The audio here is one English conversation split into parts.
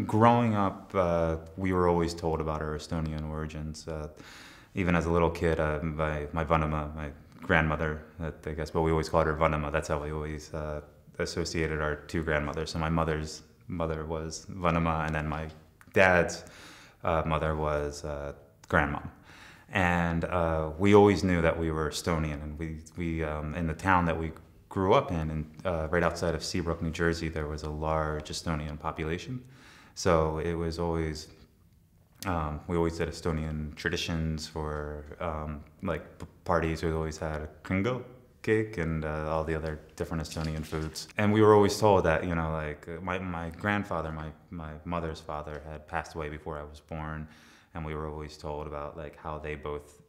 Growing up, we were always told about our Estonian origins. Even as a little kid, my Vanema, my grandmother, I guess, but we always called her Vanema. That's how we always associated our two grandmothers. So my mother's mother was Vanema, and then my dad's mother was grandmom. And we always knew that we were Estonian, and we in the town that we grew up in, and right outside of Seabrook, New Jersey, there was a large Estonian population. So it was always, we always did Estonian traditions for like parties. We always had a kringle cake and all the other different Estonian foods. And we were always told that, you know, like my grandfather, my mother's father had passed away before I was born. And we were always told about like how they both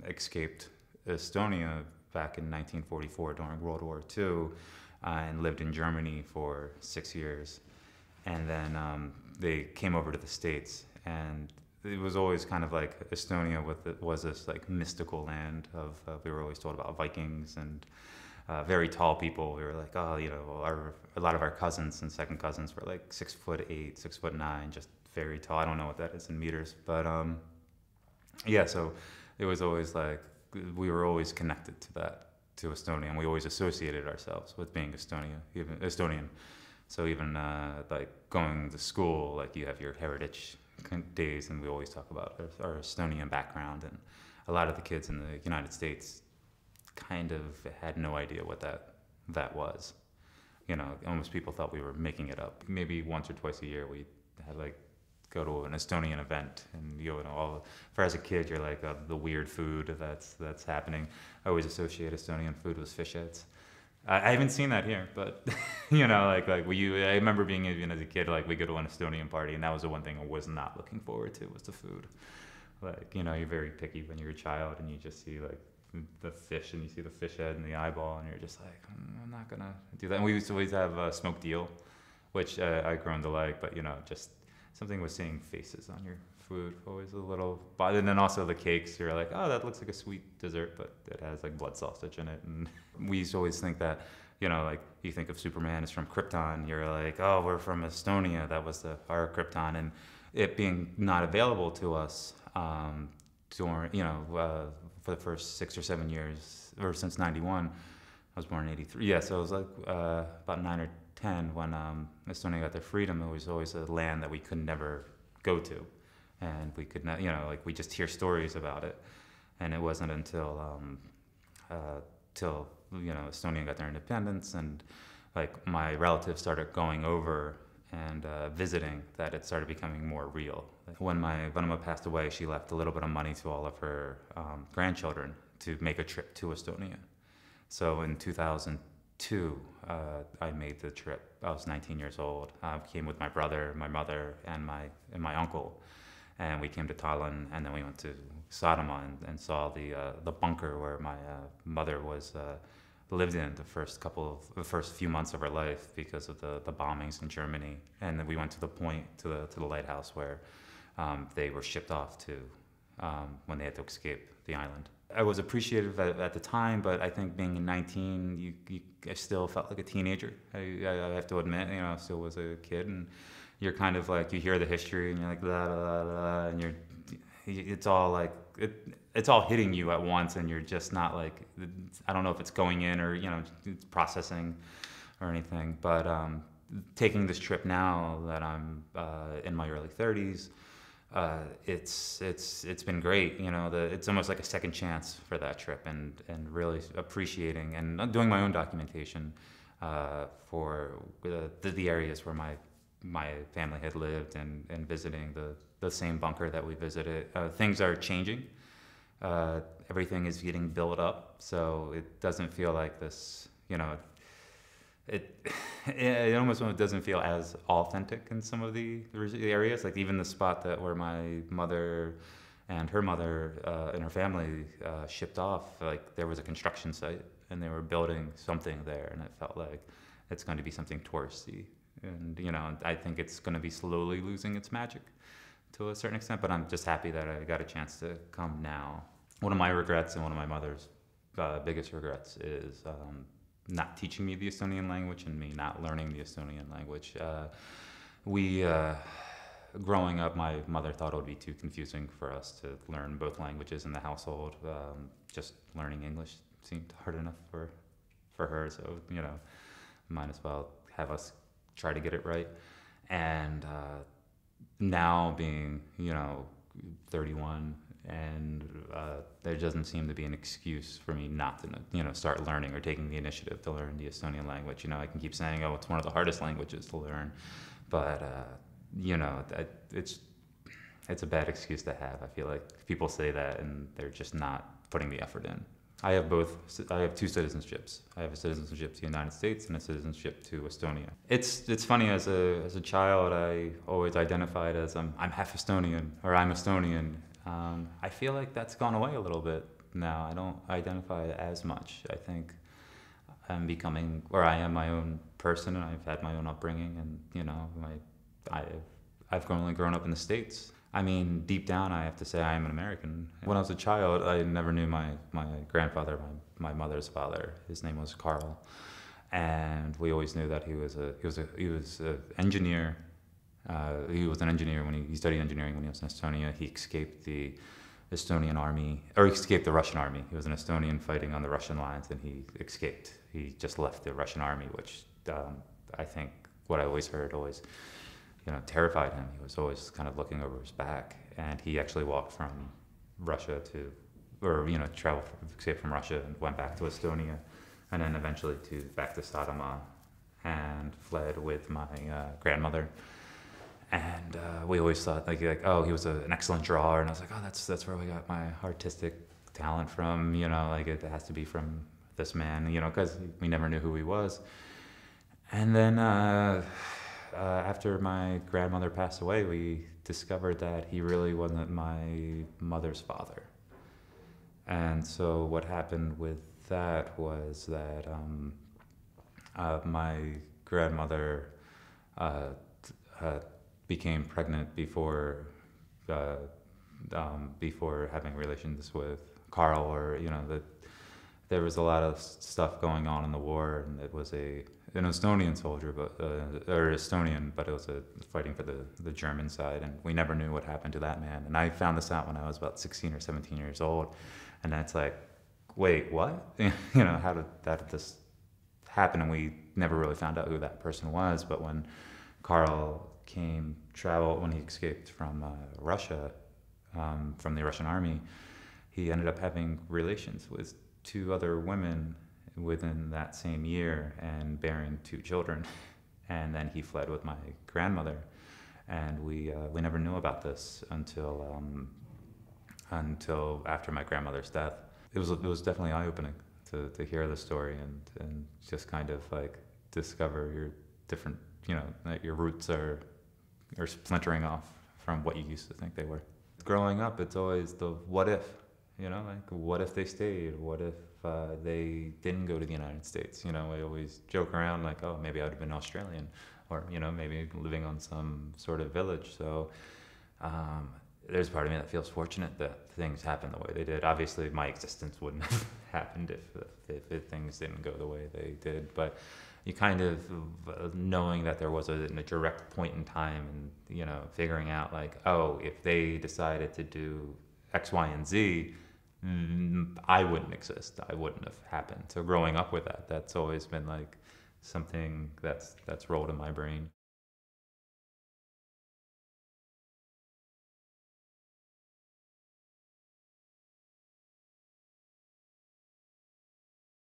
escaped Estonia back in 1944 during World War II and lived in Germany for 6 years. And then they came over to the States, and it was always kind of like Estonia was this like mystical land of, we were always told about Vikings and very tall people. We were like, oh, you know, a lot of our cousins and second cousins were like 6'8", 6'9", just very tall. I don't know what that is in meters, but yeah, so it was always like, we were always connected to that, to Estonia, and we always associated ourselves with being even Estonian. So even like going to school, like you have your heritage days, and we always talk about our Estonian background. And a lot of the kids in the United States kind of had no idea what that was. You know, almost people thought we were making it up. Maybe once or twice a year we had like go to an Estonian event, and you know, for as a kid, you're like the weird food that's happening. I always associate Estonian food with fish heads. I haven't seen that here, but you know, I remember being even as a kid, like we go to an Estonian party, and that was the one thing I was not looking forward to was the food. Like, you know, you're very picky when you're a child, and you just see like the fish, and you see the fish head and the eyeball, and you're just like, I'm not gonna do that. And we used to always have smoked eel, which I've grown to like, but you know, just something with seeing faces on your food always a little. But and then also the cakes, you're like, oh, that looks like a sweet dessert, but it has like blood sausage in it. And we used to always think that, you know, like you think of Superman is from Krypton, you're like, oh, we're from Estonia, that was our Krypton. And it being not available to us during, you know, for the first 6 or 7 years, or since '91. I was born in '83. Yeah, so it was like about 9 or 10 when Estonia got their freedom. It was always a land that we could never go to, and we could not, you know, like we just hear stories about it. And it wasn't until till you know, Estonia got their independence, and like my relatives started going over and visiting, that it started becoming more real. When my grandma passed away, she left a little bit of money to all of her grandchildren to make a trip to Estonia. So in 2002, I made the trip. I was 19 years old. I came with my brother, my mother, and my uncle, and we came to Tallinn, and then we went to Saaremaa and saw the bunker where my mother was lived in the first few months of her life because of the bombings in Germany. And then we went to the point, to the lighthouse where they were shipped off to when they had to escape the island. I was appreciative at the time, but I think being 19, I still felt like a teenager. I have to admit, you know, I still was a kid, and you're kind of like, you hear the history, and you're like, blah, blah, blah, and it's all like, it's all hitting you at once, and you're just not like, I don't know if it's going in or, you know, it's processing or anything, but taking this trip now that I'm in my early 30s, it's been great. You know, it's almost like a second chance for that trip, and really appreciating and doing my own documentation for the areas where my family had lived, and visiting the same bunker that we visited. Things are changing. Everything is getting built up, so it doesn't feel like this, you know, it almost doesn't feel as authentic in some of the areas. Like even the spot where my mother and her mother and her family shipped off, like there was a construction site, and they were building something there, and it felt like it's going to be something touristy. And you know, I think it's going to be slowly losing its magic to a certain extent, but I'm just happy that I got a chance to come now. One of my regrets, and one of my mother's biggest regrets, is not teaching me the Estonian language, and me not learning the Estonian language. We, growing up, my mother thought it would be too confusing for us to learn both languages in the household. Just learning English seemed hard enough for her, so, might as well have us try to get it right. And now being, 31, and there doesn't seem to be an excuse for me not to, start learning or taking the initiative to learn the Estonian language. I can keep saying, oh, it's one of the hardest languages to learn, but it's a bad excuse to have. I feel like people say that and they're just not putting the effort in. I have both. I have two citizenships. I have a citizenship to the United States and a citizenship to Estonia. It's funny, as a child, I always identified as I'm half Estonian, or I'm Estonian. I feel like that's gone away a little bit now. I don't identify as much. I think I'm becoming, or I am my own person, and I've had my own upbringing, and I've only grown up in the States. I mean, deep down, I have to say I am an American. When I was a child, I never knew my grandfather, my mother's father. His name was Carl, and we always knew that he was an engineer. He was an engineer when he studied engineering when he was in Estonia. He escaped the Estonian army, or he escaped the Russian army. He was an Estonian fighting on the Russian lines, and he escaped. He just left the Russian army, which I think what I always heard terrified him. He was always kind of looking over his back, and he actually walked from Russia escaped from Russia and went back to Estonia, and then eventually back to Sadamaa, and fled with my grandmother. And we always thought oh, he was an excellent drawer, and I was like, oh, that's where we got my artistic talent from. It has to be from this man, because we never knew who he was. And then after my grandmother passed away, we discovered that he really wasn't my mother's father. And so what happened with that was that my grandmother became pregnant before having relations with Carl, or that there was a lot of stuff going on in the war, and it was an Estonian soldier, but it was fighting for the German side, and we never knew what happened to that man. And I found this out when I was about 16 or 17 years old, and that's like, wait, what? How did this happen? And we never really found out who that person was. But when Carl when he escaped from Russia, from the Russian army, he ended up having relations with two other women within that same year and bearing two children. And then he fled with my grandmother, and we never knew about this until after my grandmother's death. It was definitely eye-opening to hear the story and just kind of discover your different, that your roots are splintering off from what you used to think they were. Growing up, it's always the what if. What if they stayed? What if they didn't go to the United States? We always joke around oh, maybe I would have been Australian, or, maybe living on some sort of village. So there's part of me that feels fortunate that things happened the way they did. Obviously, my existence wouldn't have happened if things didn't go the way they did. But you kind of, knowing that there was a direct point in time, and, figuring out oh, if they decided to do X, Y, and Z, I wouldn't exist. I wouldn't have happened. So growing up with that's always been something that's rolled in my brain.